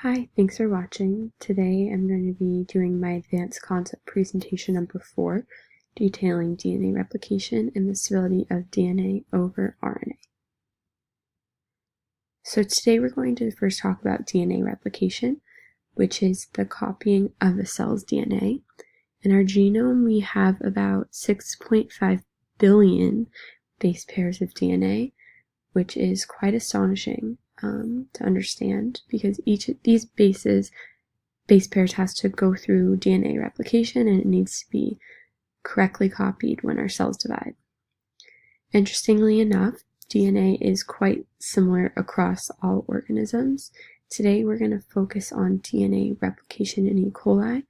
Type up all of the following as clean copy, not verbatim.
Hi, thanks for watching. Today I'm going to be doing my advanced concept presentation number 4, detailing DNA replication and the stability of DNA over RNA. So today we're going to first talk about DNA replication, which is the copying of a cell's DNA. In our genome, we have about 6.5 billion base pairs of DNA, which is quite astonishing to understand, because each of these base pairs has to go through DNA replication, and it needs to be correctly copied when our cells divide. Interestingly enough, DNA is quite similar across all organisms. Today we're going to focus on DNA replication in E. coli,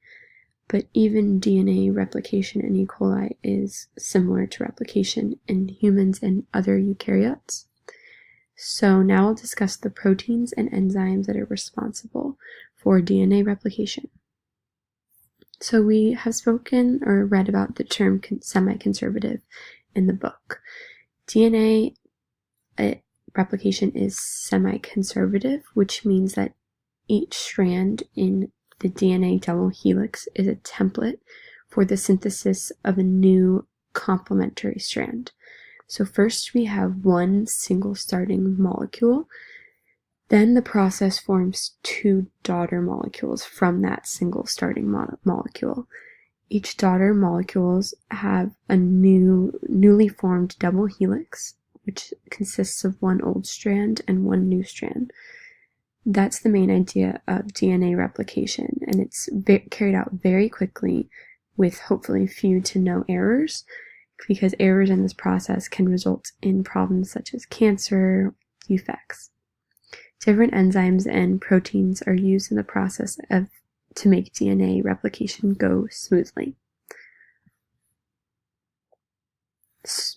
but even DNA replication in E. coli is similar to replication in humans and other eukaryotes. So now I'll discuss the proteins and enzymes that are responsible for DNA replication. So we have spoken or read about the term semi-conservative in the book. DNA replication is semi-conservative, which means that each strand in the DNA double helix is a template for the synthesis of a new complementary strand. So first we have one single starting molecule, then the process forms two daughter molecules from that single starting molecule. Each daughter molecules have a newly formed double helix, which consists of one old strand and one new strand. That's the main idea of DNA replication, and it's carried out very quickly with hopefully few to no errors, because errors in this process can result in problems such as cancer, defects. Different enzymes and proteins are used in the process to make DNA replication go smoothly.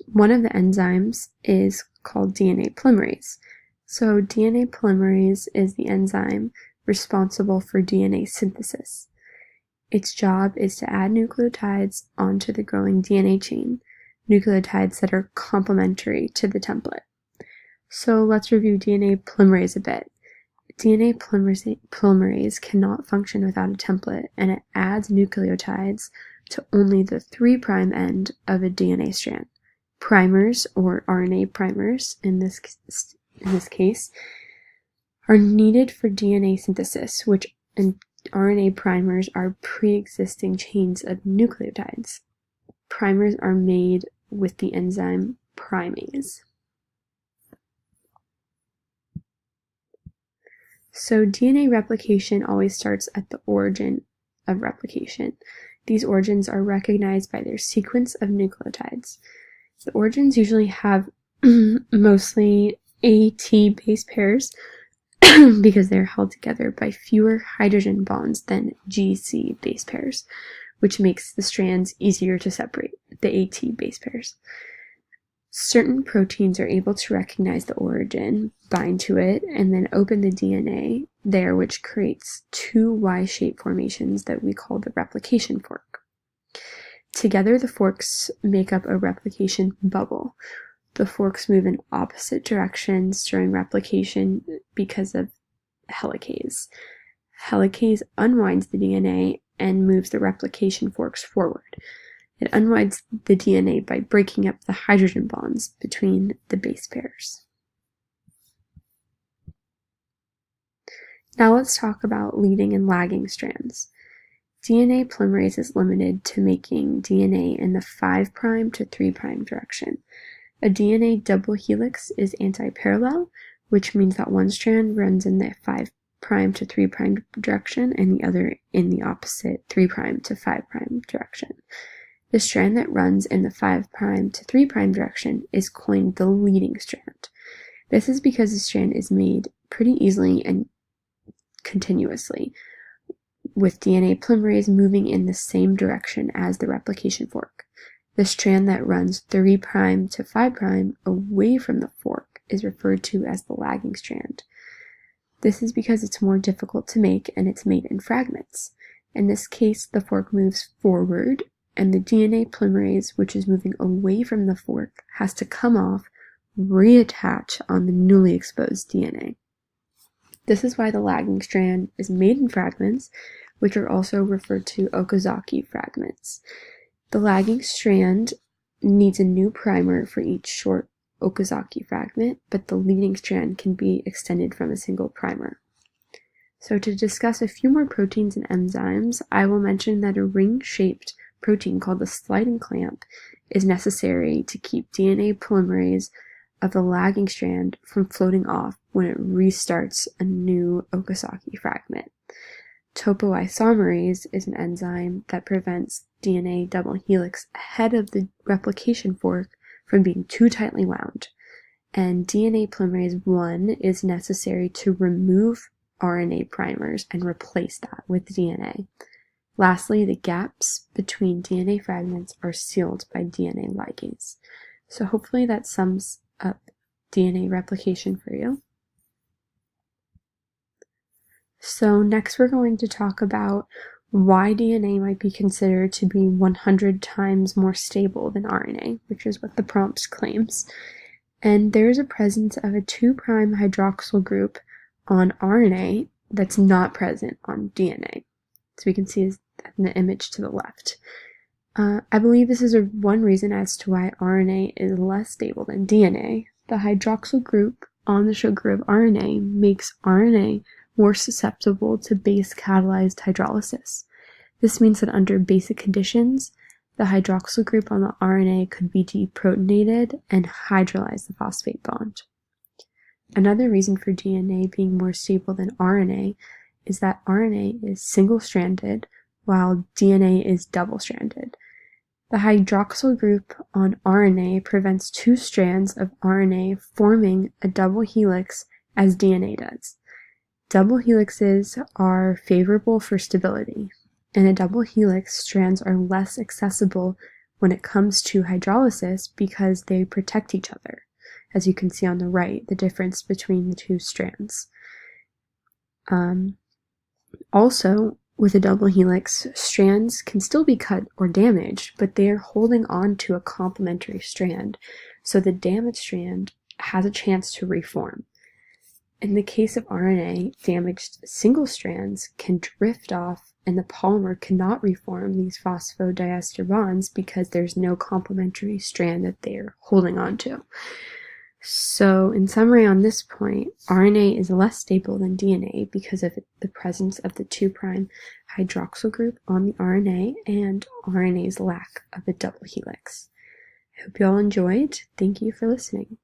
One of the enzymes is called DNA polymerase. So DNA polymerase is the enzyme responsible for DNA synthesis. Its job is to add nucleotides onto the growing DNA chain, nucleotides that are complementary to the template. So let's review DNA polymerase a bit. DNA polymerase cannot function without a template, and it adds nucleotides to only the 3' end of a DNA strand. Primers, or RNA primers in this case, are needed for DNA synthesis, and RNA primers are pre-existing chains of nucleotides. Primers are made with the enzyme primase. So DNA replication always starts at the origin of replication. These origins are recognized by their sequence of nucleotides. The origins usually have mostly AT base pairs because they're held together by fewer hydrogen bonds than GC base pairs, which makes the strands easier to separate, the AT base pairs. Certain proteins are able to recognize the origin, bind to it, and then open the DNA there, which creates two Y-shaped formations that we call the replication fork. Together, the forks make up a replication bubble. The forks move in opposite directions during replication because of helicase. Helicase unwinds the DNA and moves the replication forks forward. It unwinds the DNA by breaking up the hydrogen bonds between the base pairs. Now let's talk about leading and lagging strands. DNA polymerase is limited to making DNA in the 5' to 3' direction. A DNA double helix is antiparallel, which means that one strand runs in the 5' to 3' direction and the other in the opposite 3' to 5' direction. The strand that runs in the 5' to 3' direction is coined the leading strand. This is because the strand is made pretty easily and continuously, with DNA polymerase moving in the same direction as the replication fork. The strand that runs 3' to 5' away from the fork is referred to as the lagging strand. This is because it's more difficult to make and it's made in fragments. In this case, the fork moves forward, and the DNA polymerase, which is moving away from the fork, has to come off, reattach on the newly exposed DNA. This is why the lagging strand is made in fragments, which are also referred to Okazaki fragments. The lagging strand needs a new primer for each short Okazaki fragment, but the leading strand can be extended from a single primer. So to discuss a few more proteins and enzymes, I will mention that a ring-shaped protein called the sliding clamp is necessary to keep DNA polymerase of the lagging strand from floating off when it restarts a new Okazaki fragment. Topoisomerase is an enzyme that prevents DNA double helix ahead of the replication fork from being too tightly wound. And DNA polymerase 1 is necessary to remove RNA primers and replace that with DNA. Lastly, the gaps between DNA fragments are sealed by DNA ligase. So hopefully that sums up DNA replication for you. So next we're going to talk about why DNA might be considered to be 100 times more stable than RNA, which is what the prompt claims. And there is a presence of a 2' hydroxyl group on RNA that's not present on DNA. So we can see in the image to the left. I believe this is one reason as to why RNA is less stable than DNA. The hydroxyl group on the sugar of RNA makes RNA more susceptible to base-catalyzed hydrolysis. This means that under basic conditions, the hydroxyl group on the RNA could be deprotonated and hydrolyze the phosphate bond. Another reason for DNA being more stable than RNA is that RNA is single-stranded while DNA is double-stranded. The hydroxyl group on RNA prevents 2 strands of RNA forming a double helix as DNA does. Double helixes are favorable for stability. In a double helix, strands are less accessible when it comes to hydrolysis because they protect each other. As you can see on the right, the difference between the 2 strands. Also, with a double helix, strands can still be cut or damaged, but they are holding on to a complementary strand, so the damaged strand has a chance to reform. In the case of RNA, damaged single strands can drift off and the polymer cannot reform these phosphodiester bonds because there's no complementary strand that they're holding on to. So, in summary on this point, RNA is less stable than DNA because of the presence of the 2' hydroxyl group on the RNA and RNA's lack of a double helix. I hope you all enjoyed. Thank you for listening.